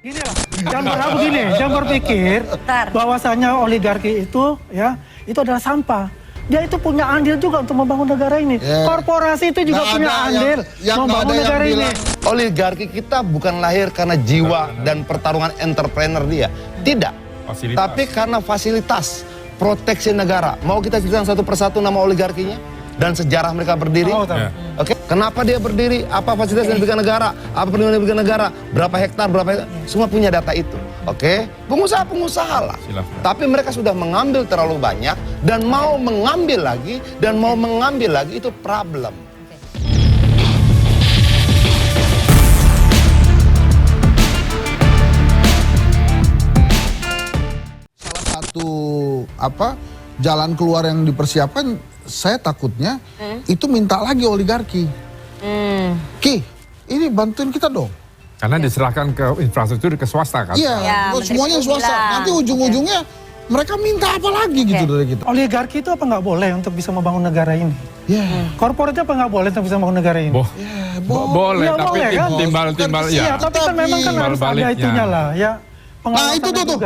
Gini lah, jangan berpikir bahwasanya oligarki itu itu adalah sampah. Dia itu punya andil juga untuk membangun negara ini. Korporasi itu juga punya andil membangun negara ini. Oligarki kita bukan lahir karena jiwa dan pertarungan entrepreneur dia. Tidak. Tapi karena fasilitas proteksi negara. Mau kita ceritakan satu persatu nama oligarkinya? Dan sejarah mereka berdiri. Oke, kenapa dia berdiri? Apa fasilitas yang diberikan negara? Apa perlindungan yang diberikan negara? Berapa hektar? Semua punya data itu. Oke, pengusaha-pengusaha lah. Tapi mereka sudah mengambil terlalu banyak dan mau mengambil lagi itu problem. Salah satu jalan keluar yang dipersiapkan, saya takutnya itu minta lagi oligarki. Ki, ini bantuin kita dong. Karena diserahkan ke infrastruktur ke swasta kan? Iya, semuanya swasta. Nanti ujung-ujungnya mereka minta apa lagi gitu dari kita. Oligarki itu apa nggak boleh untuk bisa membangun negara ini? Korporatnya apa nggak boleh untuk bisa membangun negara ini? Boleh, Ya, tapi boleh, kan? timbal-timbal Iya, tapi kan memang kan harus ada itunya lah, ya. Nah itu tuh,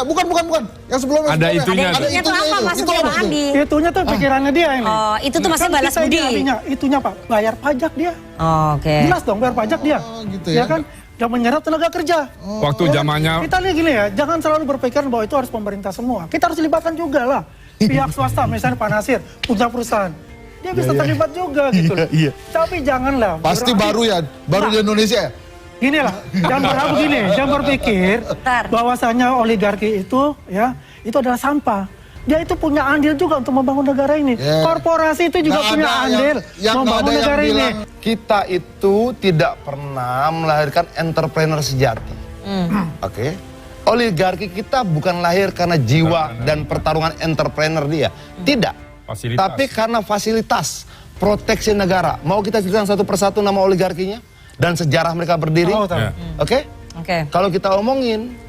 bukan yang sebelumnya. Ada itunya. Ada itunya tuh apa maksudnya Pak Andi? Itunya tuh pikirannya dia ini. Oh, itu tuh masih Kan balas kita budi. ini itunya Pak, bayar pajak dia. Oh, oke. Jelas dong bayar pajak dia. Gitu Ya kan? Yang menyerap tenaga kerja. Waktu Ya kan? zamannya Kita lihat gini ya, jangan selalu berpikir bahwa itu harus pemerintah semua. Kita harus libatkan juga lah. Pihak swasta, misalnya Pak Nasir, punya perusahaan. Dia bisa terlibat juga gitu loh. Tapi janganlah. Pasti baru di Indonesia ya? Gini lah, jangan berpikir bahwasanya oligarki itu itu adalah sampah. Dia itu punya andil juga untuk membangun negara ini. Korporasi itu juga punya andil membangun negara ini. Kita itu tidak pernah melahirkan entrepreneur sejati. Oke. Oligarki kita bukan lahir karena jiwa dan pertarungan entrepreneur dia. Tidak. Tapi karena fasilitas proteksi negara. Mau kita ceritakan satu persatu nama oligarkinya? Dan sejarah mereka berdiri. Oke? Kalau kita omongin,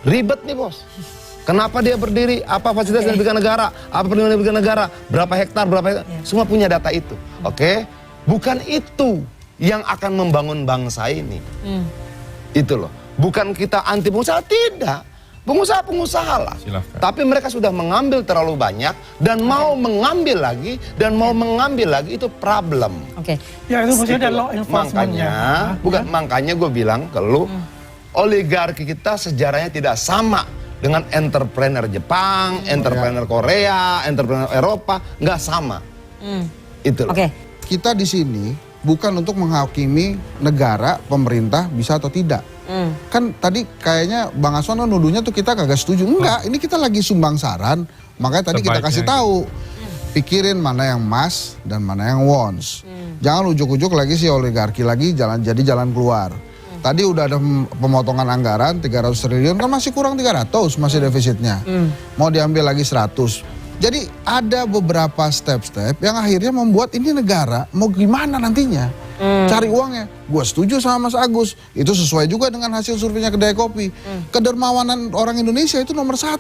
ribet nih bos. Kenapa dia berdiri? Apa fasilitas yang diberikan negara? Apa perlindungan yang diberikan negara? Berapa hektar? Semua punya data itu. Oke? Bukan itu yang akan membangun bangsa ini. Itu loh. Bukan kita anti pengusaha, tidak. Pengusaha-pengusaha lah. Tapi mereka sudah mengambil terlalu banyak dan mau mengambil lagi itu problem. Ya itu maksudnya law enforcement-nya. Makanya gue bilang ke lu, oligarki kita sejarahnya tidak sama dengan entrepreneur Jepang, entrepreneur Korea, entrepreneur Eropa, nggak sama. Itu loh. Kita di sini bukan untuk menghakimi negara, pemerintah bisa atau tidak. Kan tadi kayaknya Bang Aswan nuduhnya tuh kita kagak setuju. Enggak, ini kita lagi sumbang saran. Makanya tadi kita kasih tahu. Pikirin mana yang mas dan mana yang wants. Jangan ujuk-ujuk lagi si oligarki lagi jadi jalan keluar. Tadi udah ada pemotongan anggaran 300 triliun kan masih kurang 300 masih defisitnya. Mau diambil lagi 100. Jadi ada beberapa step-step yang akhirnya membuat ini negara mau gimana nantinya. Cari uangnya. Gue setuju sama Mas Agus. Itu sesuai juga dengan hasil surveinya Kedai Kopi. Kedermawanan orang Indonesia itu nomor 1.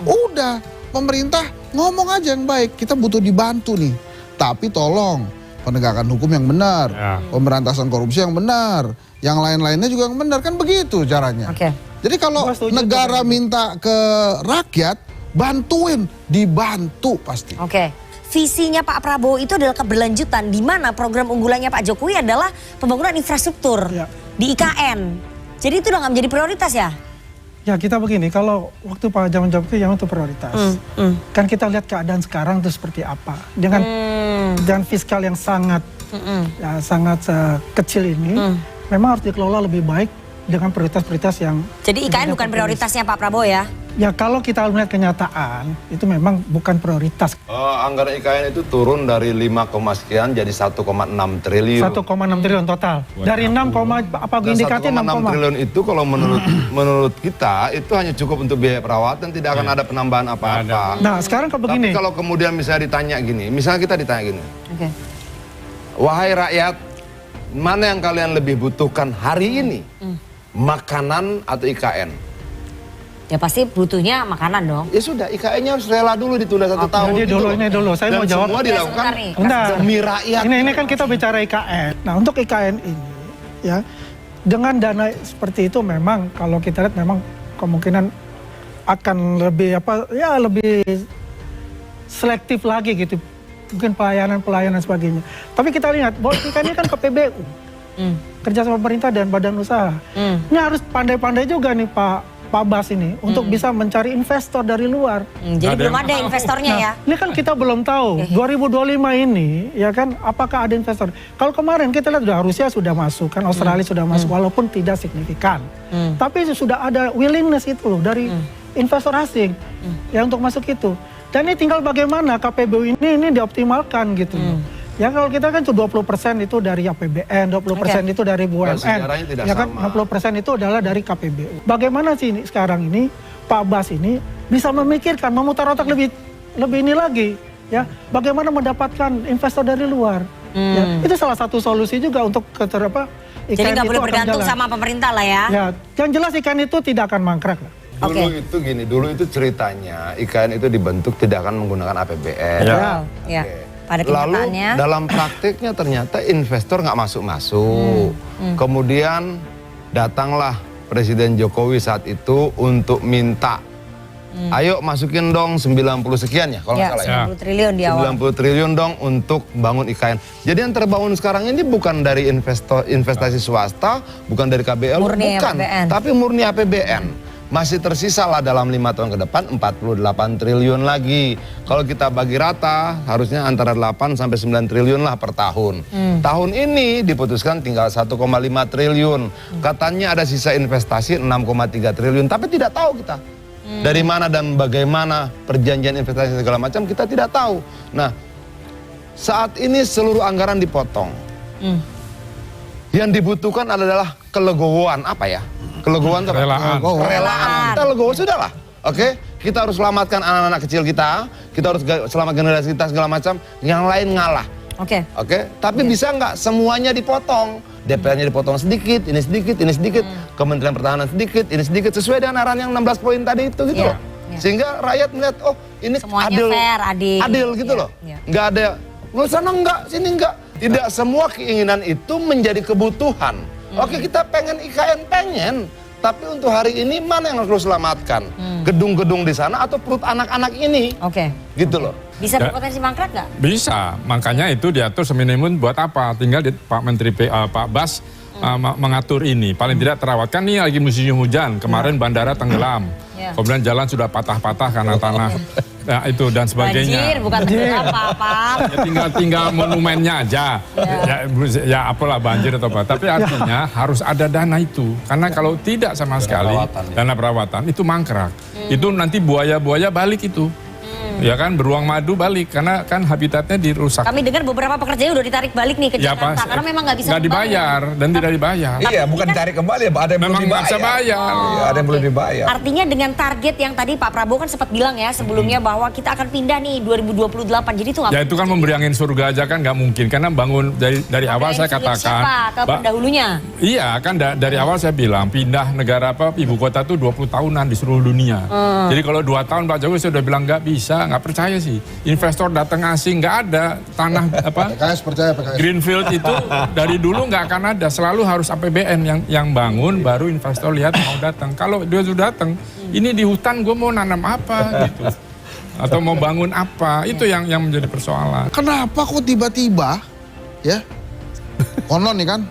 Udah, pemerintah ngomong aja yang baik. Kita butuh dibantu nih. Tapi tolong penegakan hukum yang benar, pemberantasan korupsi yang benar, yang lain-lainnya juga yang benar. Kan begitu caranya. Jadi kalau negara minta ke rakyat, bantuin, dibantu pasti. Visinya Pak Prabowo itu adalah keberlanjutan, di mana program unggulannya Pak Jokowi adalah pembangunan infrastruktur di IKN. Jadi itu udah nggak menjadi prioritas ya? Ya kita begini, kalau waktu Pak zaman Jokowi yang itu prioritas. Kan kita lihat keadaan sekarang itu seperti apa. Dengan fiskal yang sangat kecil ini, memang harus dikelola lebih baik dengan prioritas-prioritas yang... Jadi IKN bukan prioritasnya Pak Prabowo ya? Ya kalau kita melihat kenyataan, itu memang bukan prioritas. Anggaran IKN itu turun dari 5, sekian jadi 1,6 triliun. 1,6 triliun total. Dari 6, apa indikatif 1,6 triliun itu kalau menurut kita itu hanya cukup untuk biaya perawatan, tidak akan ada penambahan apa-apa. Nah sekarang kalau begini. Tapi kalau kemudian misalnya ditanya gini, misalnya kita ditanya gini. Wahai rakyat, mana yang kalian lebih butuhkan hari ini? Makanan atau IKN? Ya pasti butuhnya makanan dong. Ya sudah, IKN-nya harus rela dulu ditunda 1 tahun. Ini dulu, saya mau jawab. Semua dilakukan demi rakyat. Ini kan kita bicara IKN. Nah untuk IKN ini, ya dengan dana seperti itu memang kalau kita lihat memang kemungkinan akan lebih lebih selektif lagi gitu, mungkin pelayanan sebagainya. Tapi kita lihat bahwa ini kan KPBU, kerja sama pemerintah dan badan usaha. Ini harus pandai-pandai juga nih Pak Bas ini untuk bisa mencari investor dari luar. Jadi belum ada investornya ya? Ini kan kita belum tahu 2025 ini ya kan apakah ada investor. Kalau kemarin kita lihat Rusia sudah masuk, kan Australia sudah masuk walaupun tidak signifikan. Tapi sudah ada willingness itu loh dari investor asing ya untuk masuk itu. Dan ini tinggal bagaimana KPBU ini dioptimalkan gitu loh. Ya kalau kita kan 20% itu dari APBN, 20% itu dari BUMN. Ya kan 60% itu adalah dari KPBU. Bagaimana sih ini sekarang ini Pak Bas ini bisa memikirkan, memutar otak lebih ini lagi ya. Bagaimana mendapatkan investor dari luar. Ya, itu salah satu solusi juga untuk IKN. Jadi nggak boleh bergantung sama pemerintah lah ya. Ya, yang jelas ikan itu tidak akan mangkrak lah. Dulu itu ceritanya IKN itu dibentuk tidak akan menggunakan APBN. Ya. Pada kenyataannya. Lalu dalam praktiknya ternyata investor nggak masuk-masuk. Kemudian datanglah Presiden Jokowi saat itu untuk minta, ayo masukin dong 90 sekian ya kalau nggak salah ya. 90 triliun di awal. 90 triliun dong untuk bangun IKN. Jadi yang terbangun sekarang ini bukan dari investasi swasta, bukan dari KBL, murni bukan, APBN. tapi murni APBN. Masih tersisa lah dalam 5 tahun ke depan 48 triliun lagi. Kalau kita bagi rata harusnya antara 8 sampai 9 triliun lah per tahun. Tahun ini diputuskan tinggal 1,5 triliun. Katanya ada sisa investasi 6,3 triliun. Tapi tidak tahu kita. Dari mana dan bagaimana perjanjian investasi segala macam kita tidak tahu. Nah, saat ini seluruh anggaran dipotong. Yang dibutuhkan adalah kelegowoan apa ya? Kelegowoan itu relaan. Kita legowo sudahlah. Oke, kita harus selamatkan anak-anak kecil kita harus selamat generasi kita segala macam, yang lain ngalah. Oke. Tapi bisa nggak semuanya dipotong? DPR-nya dipotong sedikit, ini sedikit, ini sedikit, Kementerian Pertahanan sedikit, ini sedikit, sesuai dengan arahan yang 16 poin tadi itu gitu loh. Sehingga rakyat melihat, oh ini semuanya adil gitu loh. Nggak ada, lu sana enggak, sini enggak. Tidak semua keinginan itu menjadi kebutuhan. Oke, kita pengen IKN, pengen. Tapi untuk hari ini mana yang harus selamatkan? Gedung-gedung di sana atau perut anak-anak ini? Gitu loh. Bisa berpotensi mangkrak nggak? Bisa, makanya itu diatur seminimum buat apa? Tinggal Pak Menteri Pak Bas mengatur ini. Paling tidak terawat. Kan ini lagi musim hujan, kemarin bandara tenggelam. Kemudian jalan sudah patah-patah karena tanah itu dan sebagainya. Banjir, bukan tenggelam apa-apa. Ya, tinggal monumennya aja. Ya apalah banjir atau apa. Tapi artinya harus ada dana itu. Karena kalau tidak sama sekali dana perawatan itu mangkrak. Itu nanti buaya-buaya balik itu. Ya kan, beruang madu balik karena kan habitatnya dirusak. Kami dengar beberapa pekerjaan udah ditarik balik nih ke Jakarta karena memang nggak bisa dibayar dan tidak dibayar. Iya, bukan ditarik kembali, ada yang memang nggak bisa bayar. Iya, ada yang belum dibayar. Artinya dengan target yang tadi Pak Prabowo kan sempat bilang ya sebelumnya bahwa kita akan pindah nih 2028. Jadi itu nggak. Ya itu kan memberi angin surga aja kan nggak mungkin karena bangun dari awal saya katakan. Siapa? Ke pendahulunya? Iya kan dari awal saya bilang pindah negara ibu kota tuh 20 tahunan di seluruh dunia. Jadi kalau 2 tahun Pak Jokowi sudah bilang nggak bisa. Nggak percaya sih, investor datang asing nggak ada tanah PKS percaya PKS. Greenfield itu dari dulu nggak akan ada, selalu harus APBN yang bangun baru investor lihat mau datang. Kalau dia sudah datang, ini di hutan gue mau nanam apa gitu, atau mau bangun apa, itu yang menjadi persoalan. Kenapa kok tiba-tiba ya konon nih kan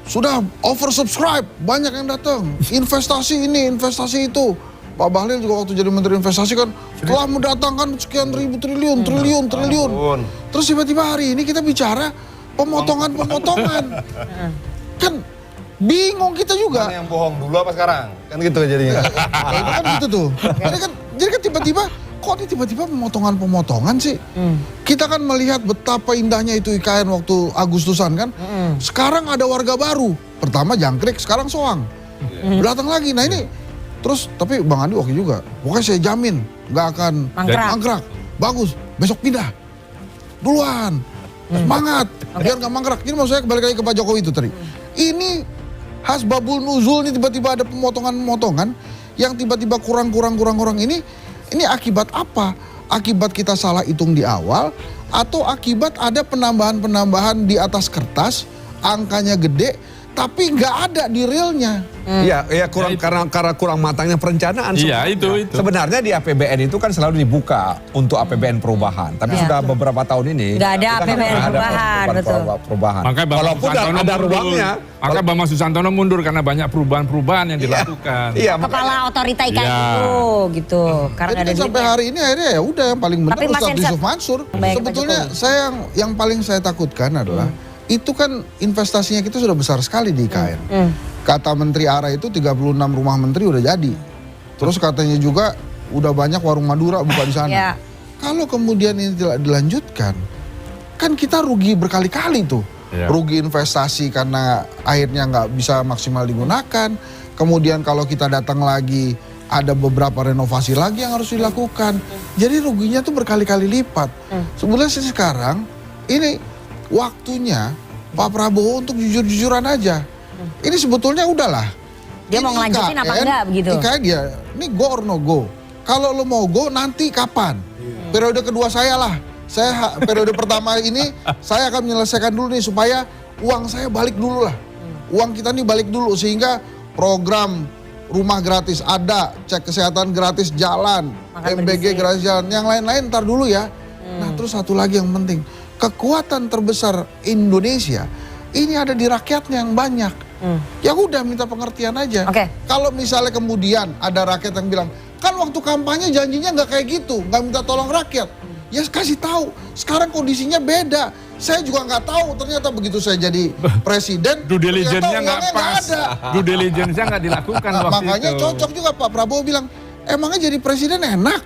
sudah oversubscribe, banyak yang datang, investasi ini, investasi itu. Pak Bahlil juga waktu jadi Menteri Investasi kan telah mendatangkan sekian ribu triliun. Terus tiba-tiba hari ini kita bicara pemotongan. Kan bingung kita juga. Mana yang bohong dulu apa sekarang? Kan gitu jadinya. Itu kan gitu tuh. Jadi kan tiba-tiba, kok ini tiba-tiba pemotongan sih? Kita kan melihat betapa indahnya itu IKN waktu Agustusan kan. Sekarang ada warga baru. Pertama jangkrik, sekarang soang. Datang lagi. Nah ini terus tapi Bang Andi oke juga. Pokoknya saya jamin nggak akan mangkrak. Bagus, besok pindah. Duluan. Semangat. Biar nggak mangkrak. Jadi maksud saya kembali lagi ke Pak Jokowi itu tadi. Ini hasbabul nuzul nih tiba-tiba ada pemotongan yang tiba-tiba kurang ini akibat apa? Akibat kita salah hitung di awal atau akibat ada penambahan di atas kertas, angkanya gede tapi nggak ada di realnya. Iya, karena kurang matangnya perencanaan. Iya, itu. Sebenarnya di APBN itu kan selalu dibuka untuk APBN perubahan, tapi sudah beberapa tahun ini Nggak ada kita APBN nggak ada perubahan, betul. perubahan. Makanya Bambang Walaupun Susantono ada mundur. ruangnya. Maka Bambang Susantono mundur karena banyak perubahan-perubahan yang dilakukan. Iya, Kepala otorita IKN Iya. itu gitu. Karena Jadi ada kan sampai duitnya. hari ini akhirnya ya udah yang paling benar Tapi Mas Ustadz Hensat- Yusuf Mansur. Baik, Pak Sebetulnya Jokowi. saya yang paling saya takutkan adalah itu kan investasinya kita sudah besar sekali di IKN. Kata Menteri ARA itu 36 rumah menteri udah jadi. Terus katanya juga udah banyak warung Madura buka di sana. Ya. Kalau kemudian ini tidak dilanjutkan, kan kita rugi berkali-kali tuh. Iya. Rugi investasi karena akhirnya nggak bisa maksimal digunakan. Kemudian kalau kita datang lagi ada beberapa renovasi lagi yang harus dilakukan. Jadi ruginya tuh berkali-kali lipat. Sebenarnya sih sekarang ini waktunya Pak Prabowo untuk jujur-jujuran aja. Ini sebetulnya udahlah. Dia mau Ini ngelanjutin apa enggak begitu? IKN dia, ini go or no go. Kalau lo mau go nanti kapan? Periode kedua saya lah. Periode pertama ini saya akan menyelesaikan dulu nih supaya uang saya balik dulu lah. Uang kita nih balik dulu sehingga program rumah gratis ada, cek kesehatan gratis jalan, Makan MBG bersih. gratis jalan, yang lain-lain ntar dulu ya. Nah terus satu lagi yang penting, kekuatan terbesar Indonesia ini ada di rakyatnya yang banyak. Ya udah minta pengertian aja. Oke. Kalau misalnya kemudian ada rakyat yang bilang, kan waktu kampanye janjinya nggak kayak gitu, nggak minta tolong rakyat. Ya kasih tahu, sekarang kondisinya beda. Saya juga nggak tahu, ternyata begitu saya jadi presiden, Due diligence-nya nggak ternyata uangnya pas. ada. Due diligence-nya nggak dilakukan Nah, waktu makanya itu. cocok juga Pak Prabowo bilang, emangnya jadi presiden enak?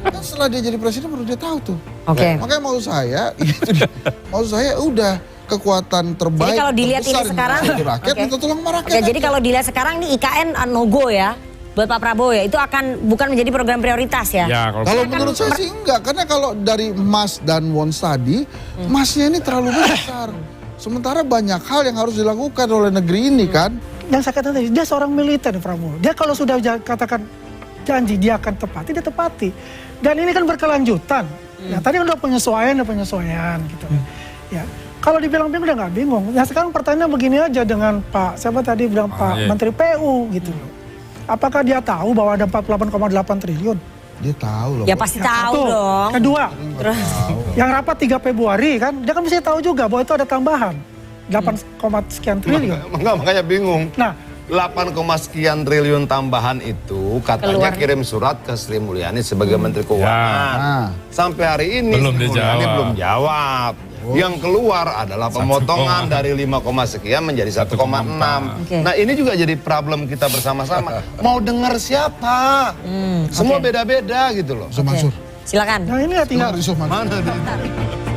Kan setelah dia jadi presiden baru dia tahu tuh. Oke. Makanya mau saya, itu dia. Mau saya udah kekuatan terbaik. Jadi kalau dilihat terbesar ini sekarang, di rakyat, oke. minta tolong sama rakyat. Oke, jadi aja. kalau dilihat sekarang nih IKN no go ya buat Pak Prabowo ya. Itu akan bukan menjadi program prioritas ya. Ya, Kalau menurut saya sih enggak, karena kalau dari Mas dan Wons tadi, Masnya ini terlalu besar. Sementara banyak hal yang harus dilakukan oleh negeri ini kan. Yang saya katakan tadi, dia seorang militer Prabowo. Dia kalau sudah katakan janji dia akan tepati, dia tepati. Dan ini kan berkelanjutan. Ya, tadi udah penyesuaian gitu. Ya, kalau dibilang bingung udah nggak bingung. Ya sekarang pertanyaan begini aja dengan Pak, siapa tadi bilang Pak iya. Menteri PU gitu loh. Apakah dia tahu bahwa ada 48,8 triliun? Dia tahu loh. Ya pasti Ya, tahu satu. dong. Kedua, Terus yang rapat 3 Februari kan, dia kan mesti tahu juga bahwa itu ada tambahan 8, sekian triliun. Makanya bingung. Nah, 8, sekian triliun tambahan itu katanya Keluar. kirim surat ke Sri Mulyani sebagai Menteri Keuangan. Nah. Sampai hari ini Belum Sri Mulyani dijawab. belum jawab. Yang keluar adalah pemotongan dari 5, sekian menjadi 1,6. Oke. Nah ini juga jadi problem kita bersama-sama. Mau dengar siapa? Semua oke. beda-beda gitu loh. Yusuf Mansur. silakan. nah ini ya tinggal Yusuf Mansur. Mana dia?